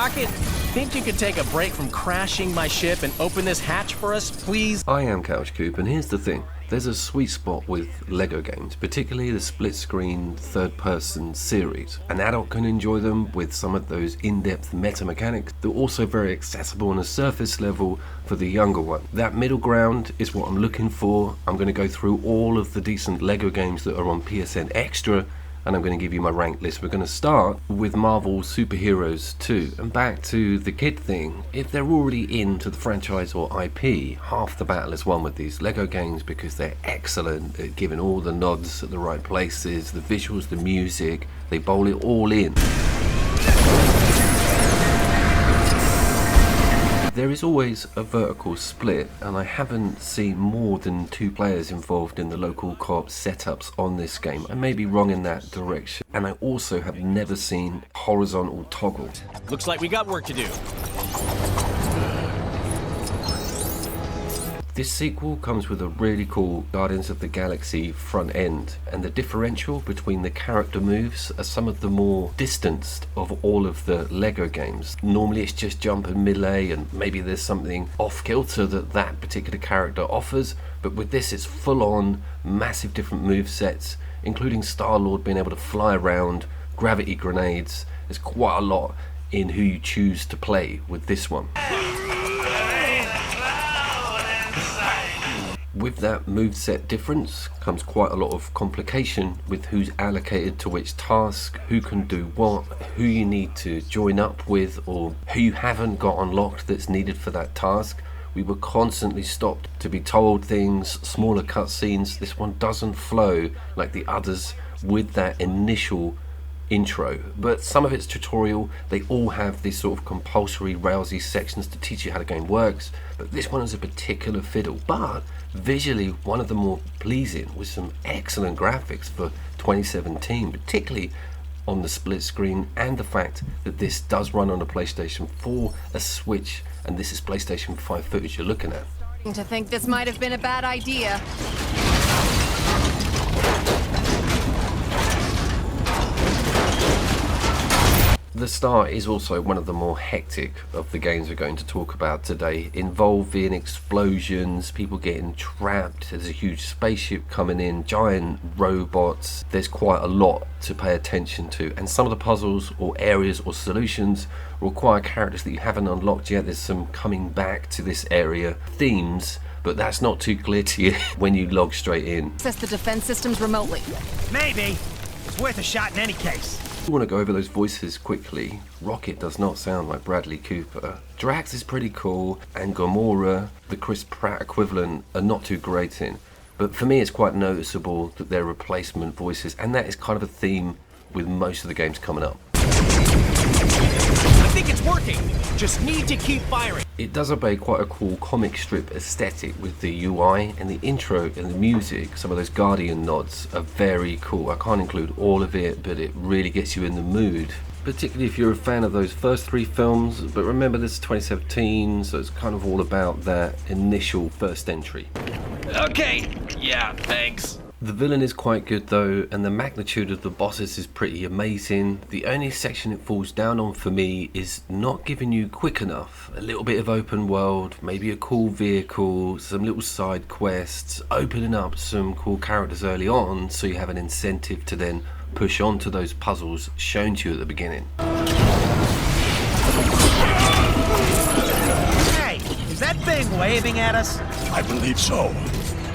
Rocket, think you could take a break from crashing my ship and open this hatch for us, please? I am Couch Coop, and here's the thing. There's a sweet spot with LEGO games, particularly the split-screen, third-person series. An adult can enjoy them with some of those in-depth meta mechanics. They're also very accessible on a surface level for the younger one. That middle ground is what I'm looking for. I'm going to go through all of the decent LEGO games that are on PSN Extra, and I'm going to give you my rank list. We're going to start with Marvel Superheroes 2. And back to the kid thing, if they're already into the franchise or IP, half the battle is won with these LEGO games because they're excellent at giving all the nods at the right places, the visuals, the music, they bowl it all in. There is always a vertical split, and I haven't seen more than 2 players involved in the local co-op setups on this game. I may be wrong in that direction, and I also have never seen horizontal toggle. Looks like we got work to do. This sequel comes with a really cool Guardians of the Galaxy front end, and the differential between the character moves are some of the more distanced of all of the LEGO games. Normally it's just jump and melee, and maybe there's something off-kilter that particular character offers, but with this it's full-on, massive different move sets, including Star-Lord being able to fly around, gravity grenades. There's quite a lot in who you choose to play with this one. With that moveset difference comes quite a lot of complication with who's allocated to which task, who can do what, who you need to join up with, or who you haven't got unlocked that's needed for that task. We were constantly stopped to be told things, smaller cutscenes. This one doesn't flow like the others with that initial intro, but some of it's tutorial. They all have these sort of compulsory Railsy sections to teach you how the game works, but this one is a particular fiddle, but visually one of the more pleasing with some excellent graphics for 2017, particularly on the split screen, and the fact that this does run on a PlayStation 4, a Switch, and this is PlayStation 5 footage you're looking at. Starting to think this might have been a bad idea. The start is also one of the more hectic of the games we're going to talk about today, involving explosions, people getting trapped, there's a huge spaceship coming in, giant robots. There's quite a lot to pay attention to, and some of the puzzles or areas or solutions require characters that you haven't unlocked yet. There's some coming back to this area themes, but that's not too clear to you when you log straight in. Access the defense systems remotely. Maybe. It's worth a shot in any case. I want to go over those voices quickly. Rocket does not sound like Bradley Cooper. Drax is pretty cool, and Gamora, the Chris Pratt equivalent, are not too grating. But for me it's quite noticeable that they're replacement voices, and that is kind of a theme with most of the games coming up. I think it's working. Just need to keep firing. It does obey quite a cool comic strip aesthetic with the UI and the intro and the music. Some of those Guardian nods are very cool. I can't include all of it, but it really gets you in the mood, particularly if you're a fan of those first 3 films. But remember, this is 2017, so it's kind of all about that initial first entry. Okay, yeah, thanks. The villain is quite good though, and the magnitude of the bosses is pretty amazing. The only section it falls down on for me is not giving you quick enough. A little bit of open world, maybe a cool vehicle, some little side quests, opening up some cool characters early on so you have an incentive to then push on to those puzzles shown to you at the beginning. Hey, is that thing waving at us? I believe so.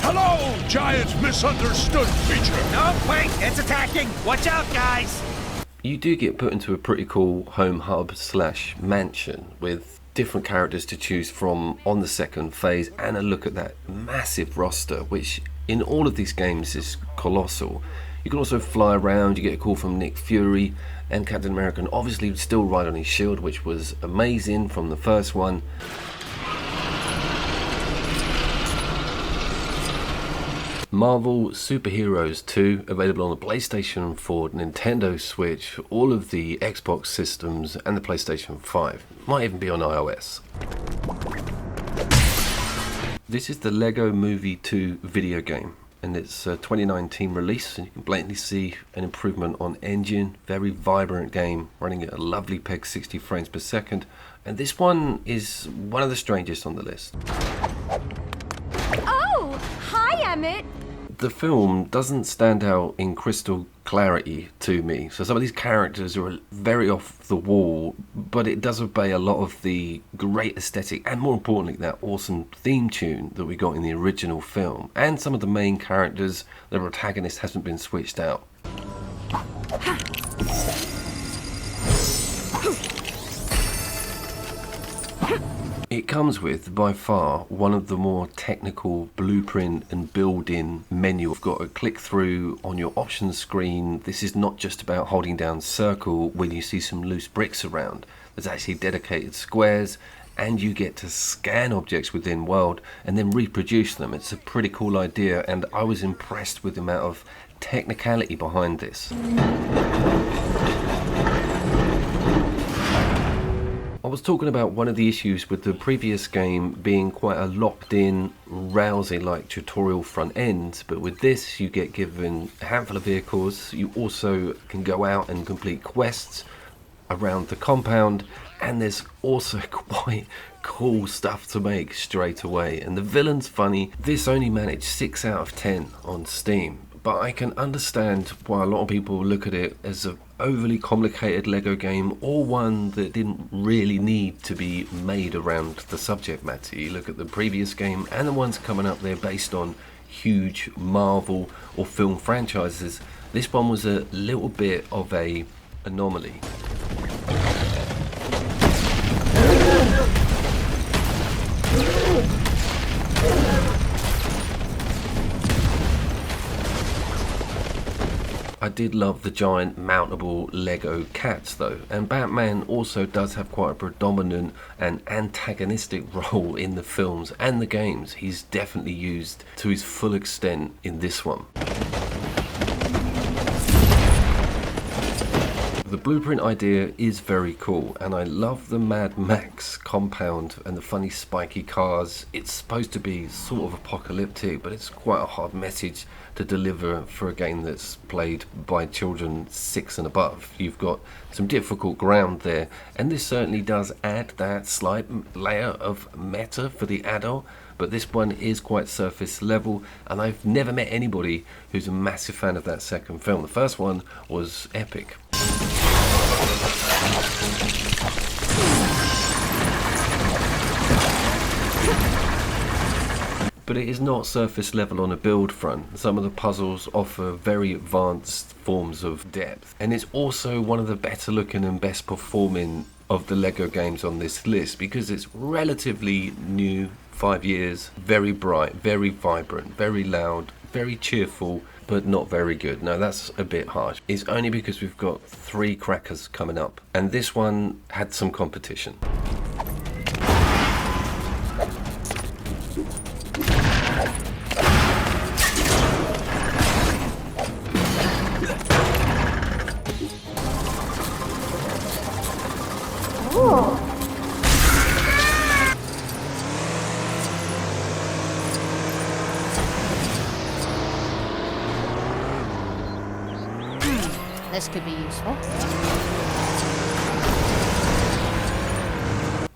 Hello, giant misunderstood creature! No, wait, it's attacking! Watch out, guys! You do get put into a pretty cool home hub / mansion with different characters to choose from on the second phase, and a look at that massive roster, which in all of these games is colossal. You can also fly around. You get a call from Nick Fury, and Captain America obviously still ride on his shield, which was amazing from the first one. Marvel Superheroes 2, available on the PlayStation 4, Nintendo Switch, all of the Xbox systems, and the PlayStation 5. Might even be on iOS. This is the Lego Movie 2 video game. and it's a 2019 release, and you can blatantly see an improvement on engine. Very vibrant game, running at a lovely peg 60 frames per second, and this one is one of the strangest on the list. Oh, hi, Emmett. The film doesn't stand out in crystal clarity to me, so some of these characters are very off the wall, but it does obey a lot of the great aesthetic and, more importantly, that awesome theme tune that we got in the original film. And some of the main characters, the protagonist hasn't been switched out. It comes with, by far, one of the more technical blueprint and build-in menu. You've got to click through on your options screen. This is not just about holding down circle when you see some loose bricks around. There's actually dedicated squares, and you get to scan objects within world and then reproduce them. It's a pretty cool idea, and I was impressed with the amount of technicality behind this. I was talking about one of the issues with the previous game being quite a locked-in, rousing-like tutorial front end, but with this you get given a handful of vehicles. You also can go out and complete quests around the compound, and there's also quite cool stuff to make straight away. And the villain's funny. This only managed 6 out of 10 on Steam, but I can understand why a lot of people look at it as an overly complicated Lego game, or one that didn't really need to be made around the subject matter. You look at the previous game and the ones coming up there based on huge Marvel or film franchises. This one was a little bit of a anomaly. I did love the giant mountable Lego cats though, and Batman also does have quite a predominant and antagonistic role in the films and the games. He's definitely used to his full extent in this one. The blueprint idea is very cool, and I love the Mad Max compound and the funny spiky cars. It's supposed to be sort of apocalyptic, but it's quite a hard message to deliver for a game that's played by children 6 and above. You've got some difficult ground there, and this certainly does add that slight layer of meta for the adult, but this one is quite surface level, and I've never met anybody who's a massive fan of that second film. The first one was epic. But it is not surface level on a build front. Some of the puzzles offer very advanced forms of depth, and it's also one of the better looking and best performing of the Lego games on this list, because it's relatively new, 5 years, very bright, very vibrant, very loud, very cheerful, but not very good. Now that's a bit harsh. It's only because we've got 3 crackers coming up, and this one had some competition. This could be useful.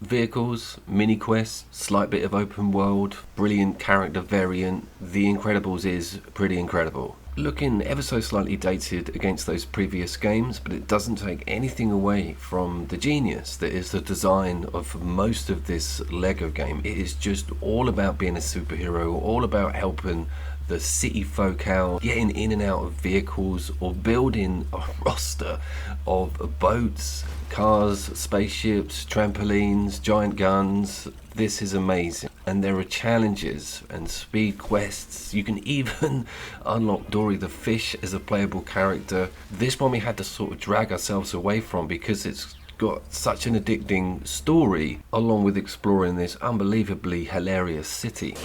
Vehicles, mini quests, slight bit of open world, brilliant character variant. The Incredibles is pretty incredible. Looking ever so slightly dated against those previous games, but it doesn't take anything away from the genius that is the design of most of this Lego game. It is just all about being a superhero, all about helping the city folk out, getting in and out of vehicles, or building a roster of boats, cars, spaceships, trampolines, giant guns. This is amazing, and there are challenges and speed quests. You can even unlock Dory the fish as a playable character. This one we had to sort of drag ourselves away from because it's got such an addicting story, along with exploring this unbelievably hilarious city.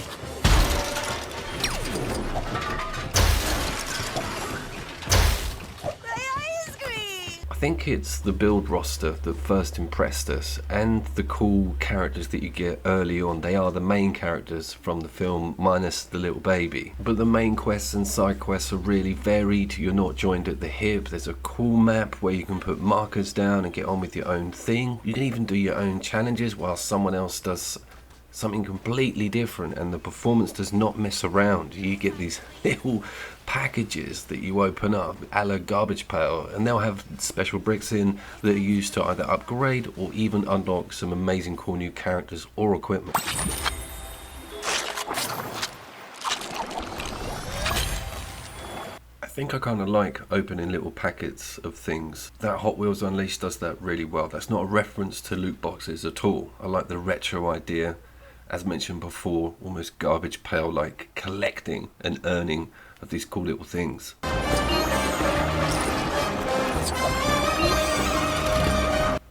I I think it's the build roster that first impressed us, and the cool characters that you get early on. They are the main characters from the film, minus the little baby. But the main quests and side quests are really varied. You're not joined at the hip. There's a cool map where you can put markers down and get on with your own thing. You can even do your own challenges while someone else does something completely different, and the performance does not mess around. You get these little packages that you open up a la garbage pail, and they'll have special bricks in that are used to either upgrade or even unlock some amazing cool new characters or equipment. I think I kind of like opening little packets of things. That Hot Wheels Unleashed does that really well. That's not a reference to loot boxes at all. I like the retro idea, as mentioned before, almost garbage pail like collecting and earning of these cool little things.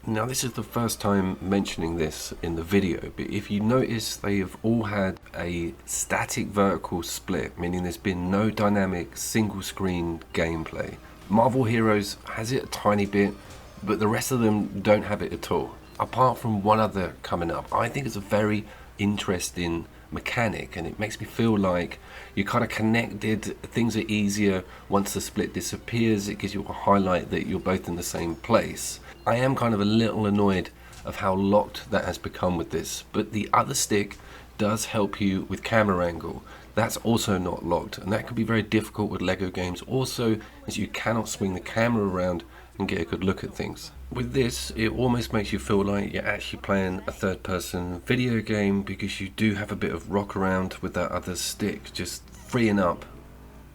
Now, this is the first time mentioning this in the video, but if you notice, they have all had a static vertical split, meaning there's been no dynamic single screen gameplay. Marvel Heroes has it a tiny bit, but the rest of them don't have it at all. Apart from one other coming up, I think it's a very interesting mechanic, and it makes me feel like you're kind of connected. Things are easier once the split disappears. It gives you a highlight that you're both in the same place. I am kind of a little annoyed of how locked that has become with this, but the other stick does help you with camera angle. That's also not locked, and that can be very difficult with Lego games also, as you cannot swing the camera around and get a good look at things. With this, it almost makes you feel like you're actually playing a third-person video game, because you do have a bit of rock around with that other stick, just freeing up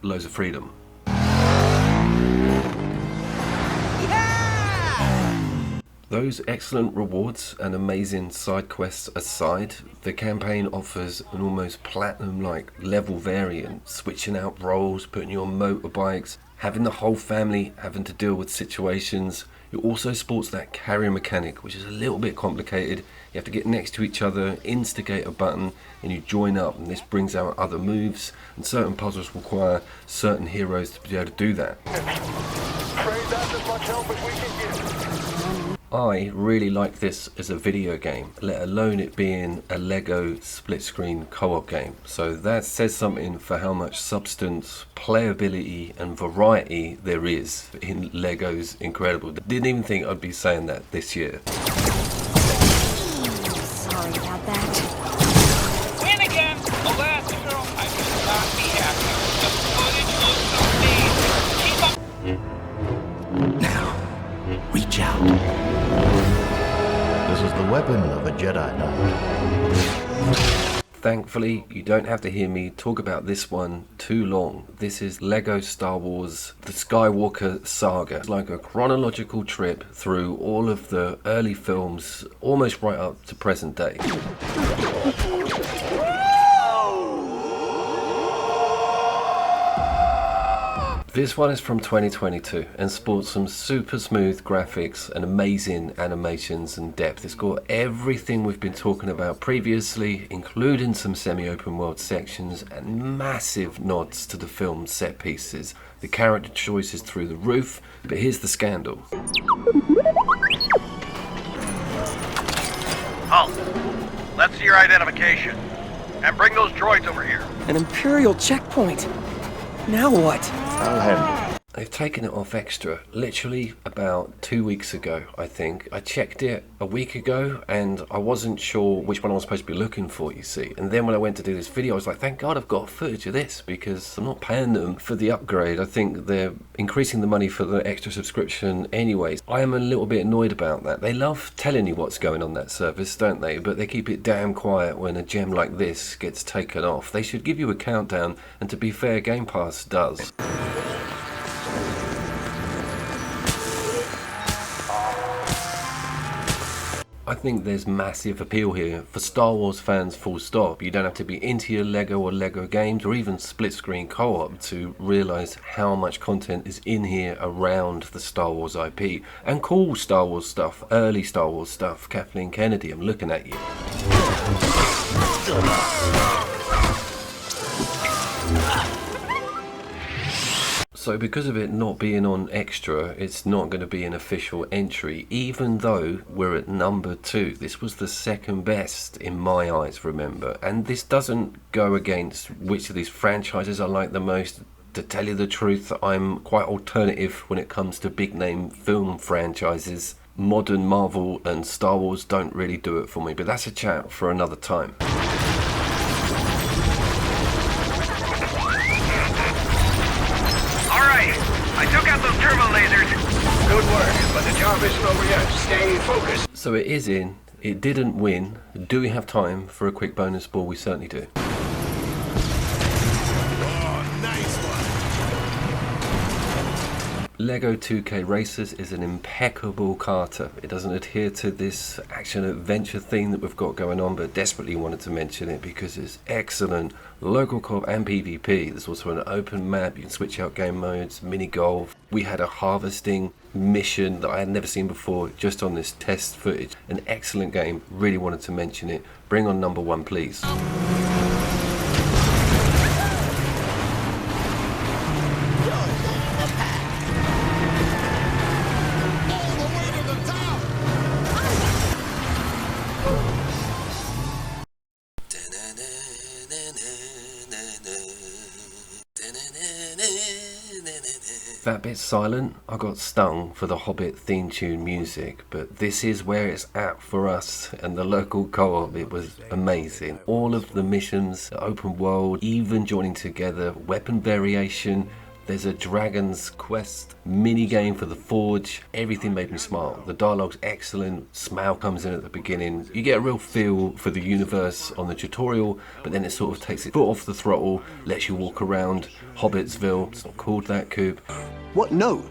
loads of freedom. Those excellent rewards and amazing side quests aside, the campaign offers an almost platinum-like level variant, switching out roles, putting you on motorbikes, having the whole family having to deal with situations. It also sports that carrier mechanic, which is a little bit complicated. You have to get next to each other, instigate a button, and you join up, and this brings out other moves, and certain puzzles require certain heroes to be able to do that. I really like this as a video game, let alone it being a Lego split screen co-op game. So that says something for how much substance, playability and variety there is in Lego's Incredible. Didn't even think I'd be saying that this year. Sorry about that. Win again! Alas, girl, I will not be happy. The footage looks amazing. Keep up. Now, reach out. This is the weapon of a Jedi Knight. Thankfully, you don't have to hear me talk about this one too long. This is Lego Star Wars, the Skywalker Saga. It's like a chronological trip through all of the early films, almost right up to present day. This one is from 2022 and sports some super smooth graphics and amazing animations and depth. It's got everything we've been talking about previously, including some semi-open world sections and massive nods to the film's set pieces. The character choice is through the roof, but here's the scandal. Halt! Let's see your identification. And bring those droids over here. An Imperial checkpoint. Now what? I'll handle it. They've taken it off extra literally about 2 weeks ago, I think. I checked it a week ago and I wasn't sure which one I was supposed to be looking for, you see. And then when I went to do this video, I was like, thank God I've got footage of this, because I'm not paying them for the upgrade. I think they're increasing the money for the extra subscription anyways. I am a little bit annoyed about that. They love telling you what's going on that service, don't they? But they keep it damn quiet when a gem like this gets taken off. They should give you a countdown, and to be fair, Game Pass does. I think there's massive appeal here for Star Wars fans, full stop. You don't have to be into your Lego or Lego games or even split screen co-op to realise how much content is in here around the Star Wars IP. And cool Star Wars stuff, early Star Wars stuff. Kathleen Kennedy, I'm looking at you. So because of it not being on extra, it's not going to be an official entry, even though we're at number 2. This was the second best in my eyes, remember, and this doesn't go against which of these franchises I like the most. To tell you the truth, I'm quite alternative when it comes to big name film franchises. Modern Marvel and Star Wars don't really do it for me, but that's a chat for another time. I took out those turbo lasers. Good work, but the job isn't over yet. Stay focused. So it is in. It didn't win. Do we have time for a quick bonus ball? We certainly do. Oh, nice one. Lego 2K Racers is an impeccable karter. It doesn't adhere to this action-adventure theme that we've got going on, but desperately wanted to mention it because it's excellent. Local co-op and PvP. There's also an open map. You can switch out game modes, mini golf. We had a harvesting mission that I had never seen before just on this test footage. An excellent game. Really wanted to mention it. Bring on number 1, please. That bit's silent. I got stung for the Hobbit theme tune music, but this is where it's at for us and the local co-op. It was amazing. All of the missions, the open world, even joining together, weapon variation. There's a Dragon's Quest mini game for the Forge. Everything made me smile. The dialogue's excellent. Smaug comes in at the beginning. You get a real feel for the universe on the tutorial, but then it sort of takes its foot off the throttle, lets you walk around Hobbitsville. It's not called that, Coop. What? No,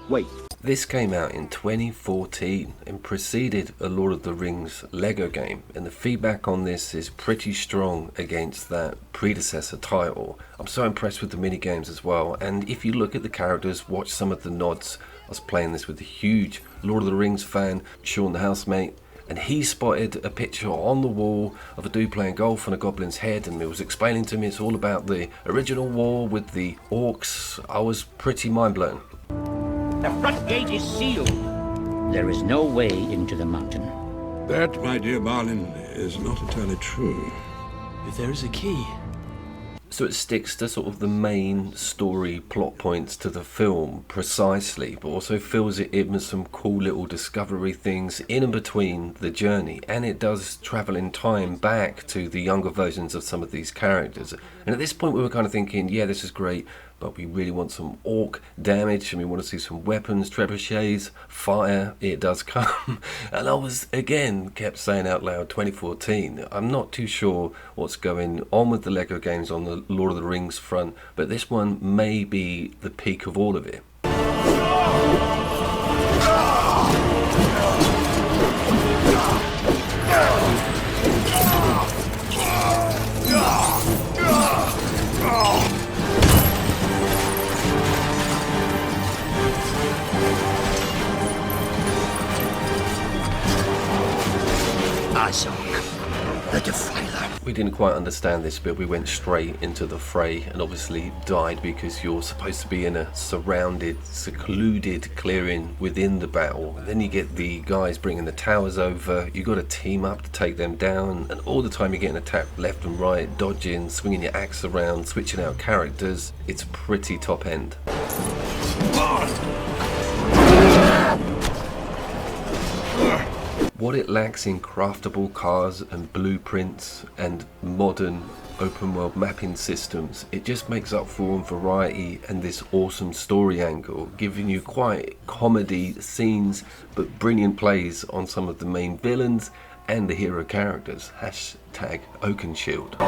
wait. This came out in 2014 and preceded a Lord of the Rings Lego game, and the feedback on this is pretty strong against that predecessor title. I'm so impressed with the mini games as well, and if you look at the characters, watch some of the nods. I was playing this with a huge Lord of the Rings fan, Sean the housemate, and he spotted a picture on the wall of a dude playing golf on a goblin's head, and it was explaining to me it's all about the original war with the orcs. I was pretty mind blown. The front gate is sealed. There is no way into the mountain. That, my dear Marlin, is not entirely true. If there's a key. So it sticks to sort of the main story plot points to the film precisely, but also fills it in with some cool little discovery things in and between the journey. And it does travel in time back to the younger versions of some of these characters. And at this point we were kind of thinking, yeah, this is great, but we really want some orc damage and we want to see some weapons, trebuchets, fire. It does come. And I was, again, kept saying out loud, 2014. I'm not too sure what's going on with the Lego games on the Lord of the Rings front, but this one may be the peak of all of it. The Defiler. We didn't quite understand this, but we went straight into the fray and obviously died because you're supposed to be in a surrounded, secluded clearing within the battle. And then you get the guys bringing the towers over. You got to team up to take them down, and all the time you're getting attacked left and right, dodging, swinging your axe around, switching out characters. It's pretty top end. What it lacks in craftable cars and blueprints and modern open world mapping systems, it just makes up for in variety and this awesome story angle, giving you quite comedy scenes but brilliant plays on some of the main villains and the hero characters. Hashtag Oakenshield.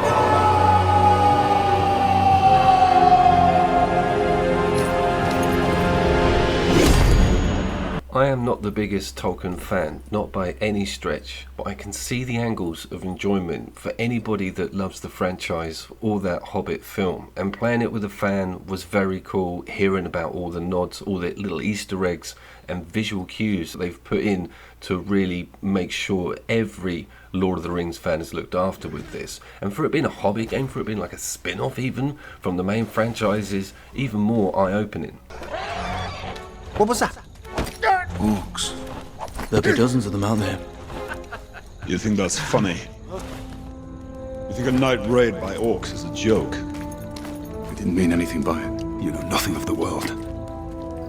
I am not the biggest Tolkien fan, not by any stretch, but I can see the angles of enjoyment for anybody that loves the franchise or that Hobbit film, and playing it with a fan was very cool, hearing about all the nods, all the little Easter eggs and visual cues that they've put in to really make sure every Lord of the Rings fan is looked after with this. And for it being a Hobbit game, for it being like a spin-off even from the main franchise, is even more eye-opening. What was that? Orcs. There'll be dozens of them out there. You think that's funny? You think a night raid by orcs is a joke? We didn't mean anything by it. You know nothing of the world.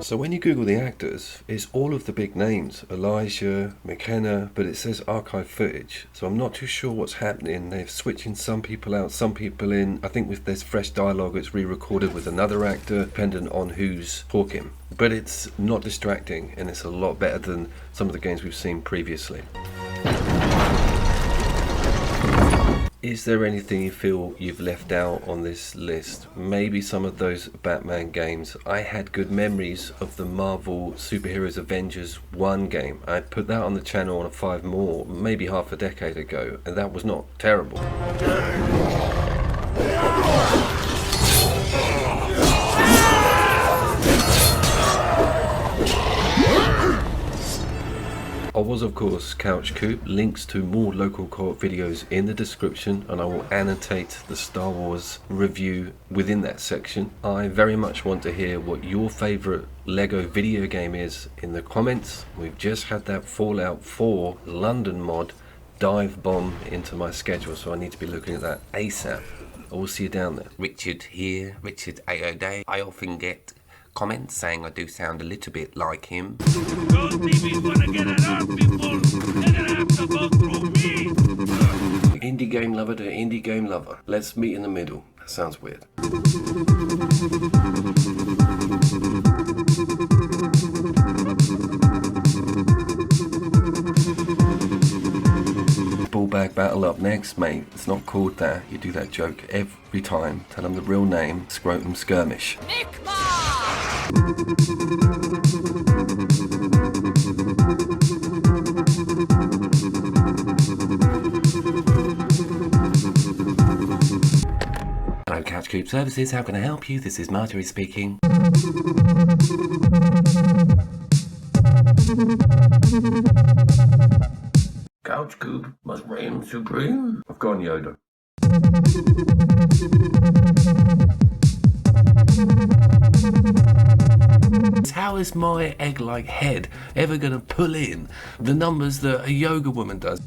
So when you Google the actors, it's all of the big names, Elijah, McKenna, but it says archive footage. So I'm not too sure what's happening. They're switching some people out, some people in. I think if there's fresh dialogue, it's re-recorded with another actor, depending on who's talking. But it's not distracting, and it's a lot better than some of the games we've seen previously. Is there anything you feel you've left out on this list? Maybe some of those Batman games. I had good memories of the Marvel Superheroes Avengers 1 game. I put that on the channel on a 5 more, maybe half a decade ago, and that was not terrible. I was of course Couch Coop. Links to more local co-op videos in the description, and I will annotate the Star Wars review within that section. I very much want to hear what your favourite Lego video game is in the comments. We've just had that Fallout 4 London mod dive bomb into my schedule, so I need to be looking at that ASAP. I will see you down there. Richard here, Richard AOD. I often get comments saying I do sound a little bit like him. Indie game lover to indie game lover. Let's meet in the middle. That sounds weird. Ballbag battle up next, mate. It's not called that. You do that joke every time. Tell them the real name, Scrotum Skirmish. Hello, Couch Coop Services. How can I help you? This is Marjorie speaking. Couch Coop must reign supreme. I've gone Yoda. How is my egg-like head ever gonna pull in the numbers that a yoga woman does?